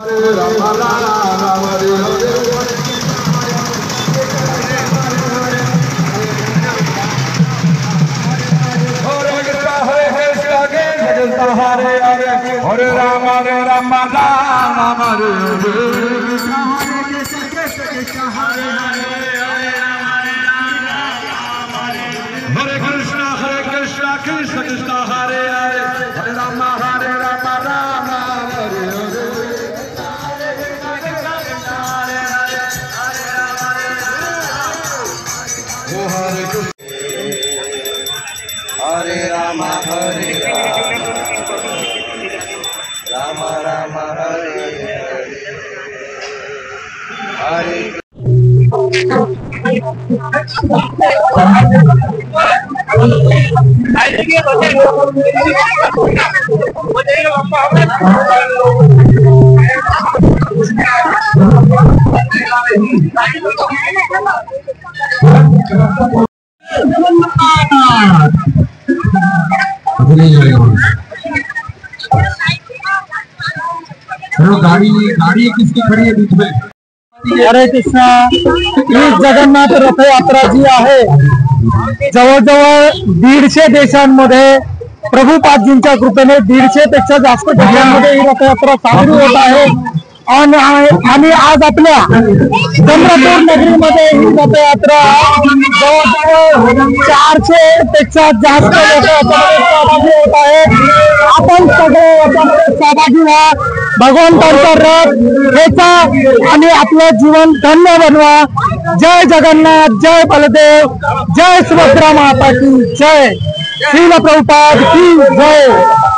हरे राम राम हरे कृष्ण कृष्ण कृष्ण हरे हरे हरे राम राम हरे हरे राम राम राम हरे हरे गाड़ी किसकी खड़ी है बीच में? हरे कृष्णा। ही जगन्नाथ रथयात्रा जी आहे जवळजवळ 150 देशांमध्ये प्रभुपादजींच्या कृपेने 150 पेक्षा जास्त देशांमध्ये ही रथयात्रा साजरी होत आहे आणि आज आपल्या चंद्रपूर नगरीमध्ये ही रथयात्रा जवळजवळ 400 पेक्षा जास्त लोक सहभागी होत आहेत। आपण सगळे याच्यामध्ये सहभागी व्हा, भगवंतांचा रथ हेचा आणि आपलं जीवन धन्य बनवा। जय जगन्नाथ, जय बलदेव, जय सुभद्रा माता की जय, श्रील प्रभुपाद की जय।